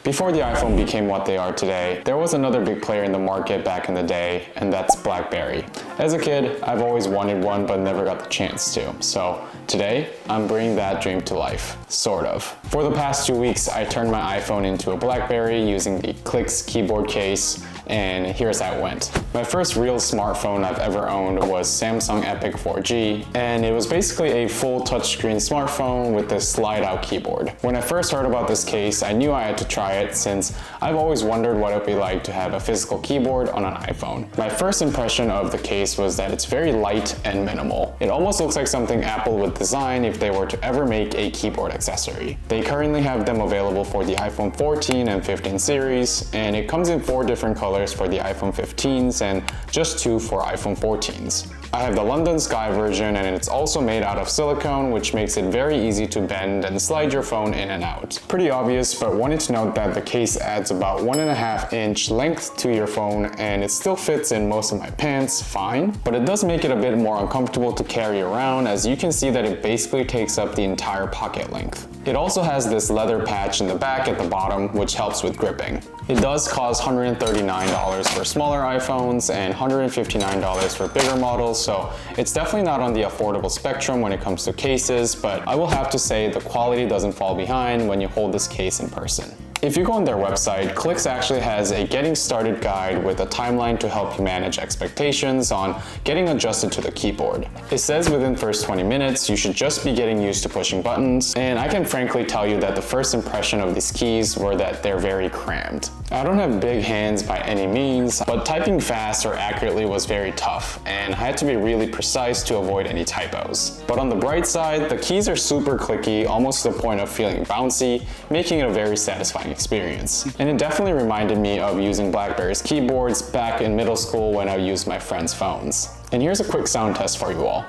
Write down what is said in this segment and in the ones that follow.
Before the iPhone became what they are today, there was another big player in the market back in the day, and that's Blackberry. As a kid, I've always wanted one but never got the chance to. So today, I'm bringing that dream to life. Sort of. For the past 2 weeks, I turned my iPhone into a Blackberry using the Clicks keyboard case, and here's how it went. My first real smartphone I've ever owned was Samsung Epic 4G, and it was basically a full touchscreen smartphone with a slide-out keyboard. When I first heard about this case, I knew I had to try it since I've always wondered what it would be like to have a physical keyboard on an iPhone. My first impression of the case was that it's very light and minimal. It almost looks like something Apple would design if they were to ever make a keyboard accessory. They currently have them available for the iPhone 14 and 15 series, and it comes in 4 different colors for the iPhone 15s and just 2 for iPhone 14s. I have the London Sky version, and it's also made out of silicone, which makes it very easy to bend and slide your phone in and out. Pretty obvious, but wanted to note that the case adds about 1.5 inch length to your phone, and it still fits in most of my pants fine, but it does make it a bit more uncomfortable to carry around, as you can see that it basically takes up the entire pocket length. It also has this leather patch in the back at the bottom, which helps with gripping. It does cost $139 for smaller iPhones and $159 for bigger models, so it's definitely not on the affordable spectrum when it comes to cases, but I will have to say the quality doesn't fall behind when you hold this case in person. If you go on their website, Clicks actually has a getting started guide with a timeline to help you manage expectations on getting adjusted to the keyboard. It says within the first 20 minutes, you should just be getting used to pushing buttons, and I can frankly tell you that the first impression of these keys were that they're very cramped. I don't have big hands by any means, but typing fast or accurately was very tough, and I had to be really precise to avoid any typos. But on the bright side, the keys are super clicky, almost to the point of feeling bouncy, making it a very satisfying experience. And it definitely reminded me of using Blackberry's keyboards back in middle school when I used my friends' phones. And here's a quick sound test for you all.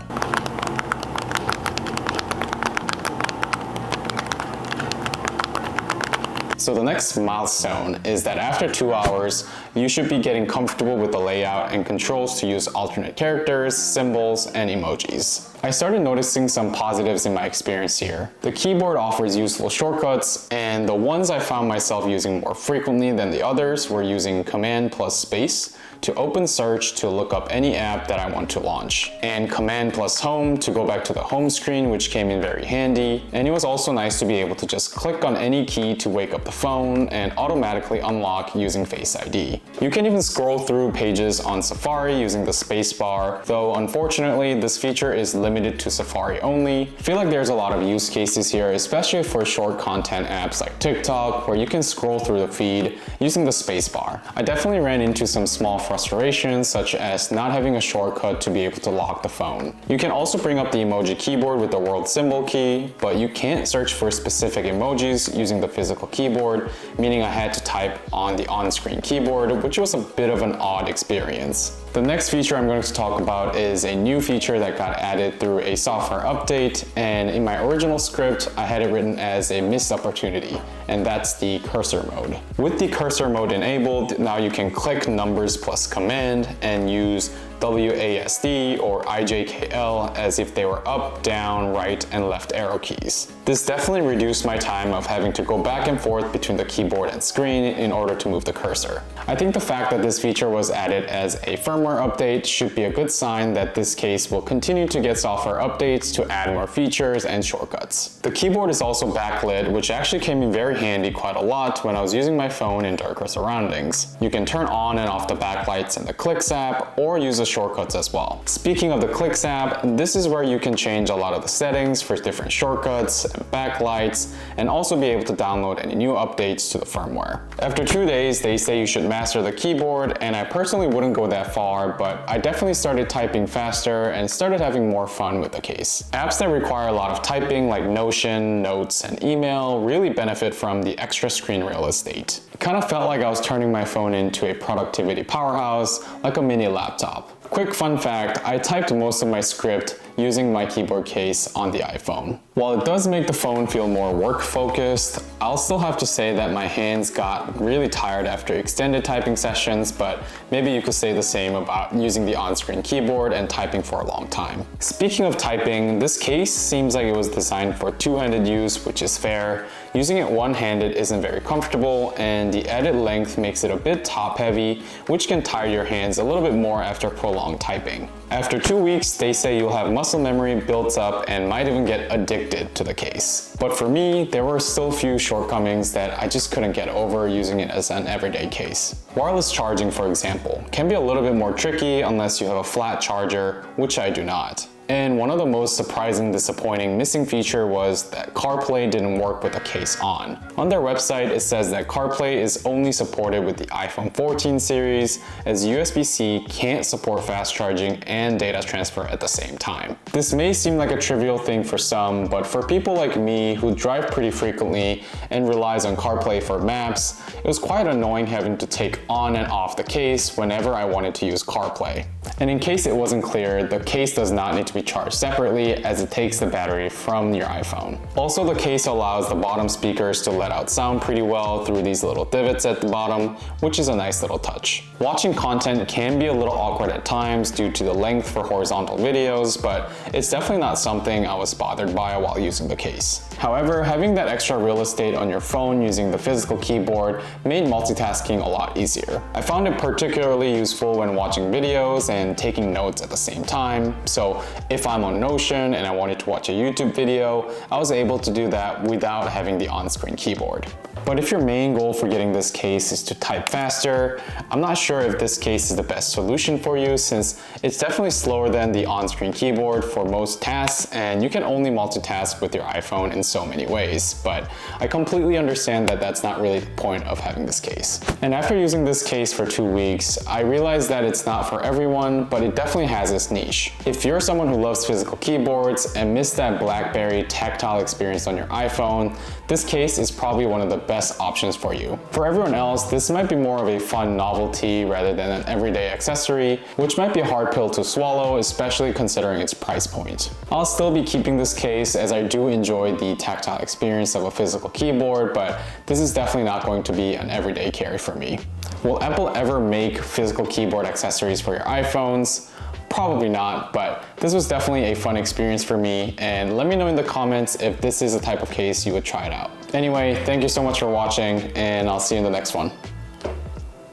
So the next milestone is that after 2 hours, you should be getting comfortable with the layout and controls to use alternate characters, symbols, and emojis. I started noticing some positives in my experience here. The keyboard offers useful shortcuts, and the ones I found myself using more frequently than the others were using Command plus Space to open search to look up any app that I want to launch, and Command plus Home to go back to the home screen, which came in very handy. And it was also nice to be able to just click on any key to wake up the phone and automatically unlock using Face ID. You can even scroll through pages on Safari using the spacebar, though unfortunately this feature is limited to Safari only. I feel like there's a lot of use cases here, especially for short content apps like TikTok, where you can scroll through the feed using the spacebar. I definitely ran into some small frustrations, such as not having a shortcut to be able to lock the phone. You can also bring up the emoji keyboard with the world symbol key, but you can't search for specific emojis using the physical keyboard, meaning I had to type on the on-screen keyboard, which was a bit of an odd experience. The next feature I'm going to talk about is a new feature that got added through a software update, and in my original script I had it written as a missed opportunity, and that's the cursor mode. With the cursor mode enabled, now you can click numbers plus command and use WASD or IJKL as if they were up, down, right, and left arrow keys. This definitely reduced my time of having to go back and forth between the keyboard and screen in order to move the cursor. I think the fact that this feature was added as a firmware update should be a good sign that this case will continue to get software updates to add more features and shortcuts. The keyboard is also backlit, which actually came in very handy quite a lot when I was using my phone in darker surroundings. You can turn on and off the backlights in the Clicks app or use the shortcuts as well. Speaking of the Clicks app, this is where you can change a lot of the settings for different shortcuts and backlights, and also be able to download any new updates to the firmware. After 2 days, they say you should master the keyboard, and I personally wouldn't go that far, but I definitely started typing faster and started having more fun with the case. Apps that require a lot of typing like Notion, Notes, and email really benefit from the extra screen real estate. It kind of felt like I was turning my phone into a productivity powerhouse, like a mini laptop. Quick fun fact, I typed most of my script using my keyboard case on the iPhone. While it does make the phone feel more work-focused, I'll still have to say that my hands got really tired after extended typing sessions, but maybe you could say the same about using the on-screen keyboard and typing for a long time. Speaking of typing, this case seems like it was designed for two-handed use, which is fair. Using it one-handed isn't very comfortable, and the added length makes it a bit top-heavy, which can tire your hands a little bit more after prolonged typing. After 2 weeks, they say you'll have muscle memory built up and might even get addicted to the case. But for me, there were still a few shortcomings that I just couldn't get over using it as an everyday case. Wireless charging, for example, can be a little bit more tricky unless you have a flat charger, which I do not. And one of the most surprising, disappointing missing feature was that CarPlay didn't work with the case on. On their website, it says that CarPlay is only supported with the iPhone 14 series, as USB-C can't support fast charging and data transfer at the same time. This may seem like a trivial thing for some, but for people like me who drive pretty frequently and relies on CarPlay for maps, it was quite annoying having to take on and off the case whenever I wanted to use CarPlay. And in case it wasn't clear, the case does not need to be charged separately, as it takes the battery from your iPhone. Also, the case allows the bottom speakers to let out sound pretty well through these little divots at the bottom, which is a nice little touch. Watching content can be a little awkward at times due to the length for horizontal videos, but it's definitely not something I was bothered by while using the case. However, having that extra real estate on your phone using the physical keyboard made multitasking a lot easier. I found it particularly useful when watching videos and taking notes at the same time. So if I'm on Notion and I wanted to watch a YouTube video, I was able to do that without having the on-screen keyboard. But if your main goal for getting this case is to type faster, I'm not sure if this case is the best solution for you, since it's definitely slower than the on-screen keyboard for most tasks, and you can only multitask with your iPhone in so many ways. But I completely understand that that's not really the point of having this case. And after using this case for 2 weeks, I realized that it's not for everyone, but it definitely has its niche. If you're someone who loves physical keyboards and missed that Blackberry tactile experience on your iPhone, this case is probably one of the best options for you. For everyone else, this might be more of a fun novelty rather than an everyday accessory, which might be a hard pill to swallow, especially considering its price point. I'll still be keeping this case, as I do enjoy the tactile experience of a physical keyboard, but this is definitely not going to be an everyday carry for me. Will Apple ever make physical keyboard accessories for your iPhones? Probably not, but this was definitely a fun experience for me, and let me know in the comments if this is the type of case you would try it out. Anyway, thank you so much for watching, and I'll see you in the next one.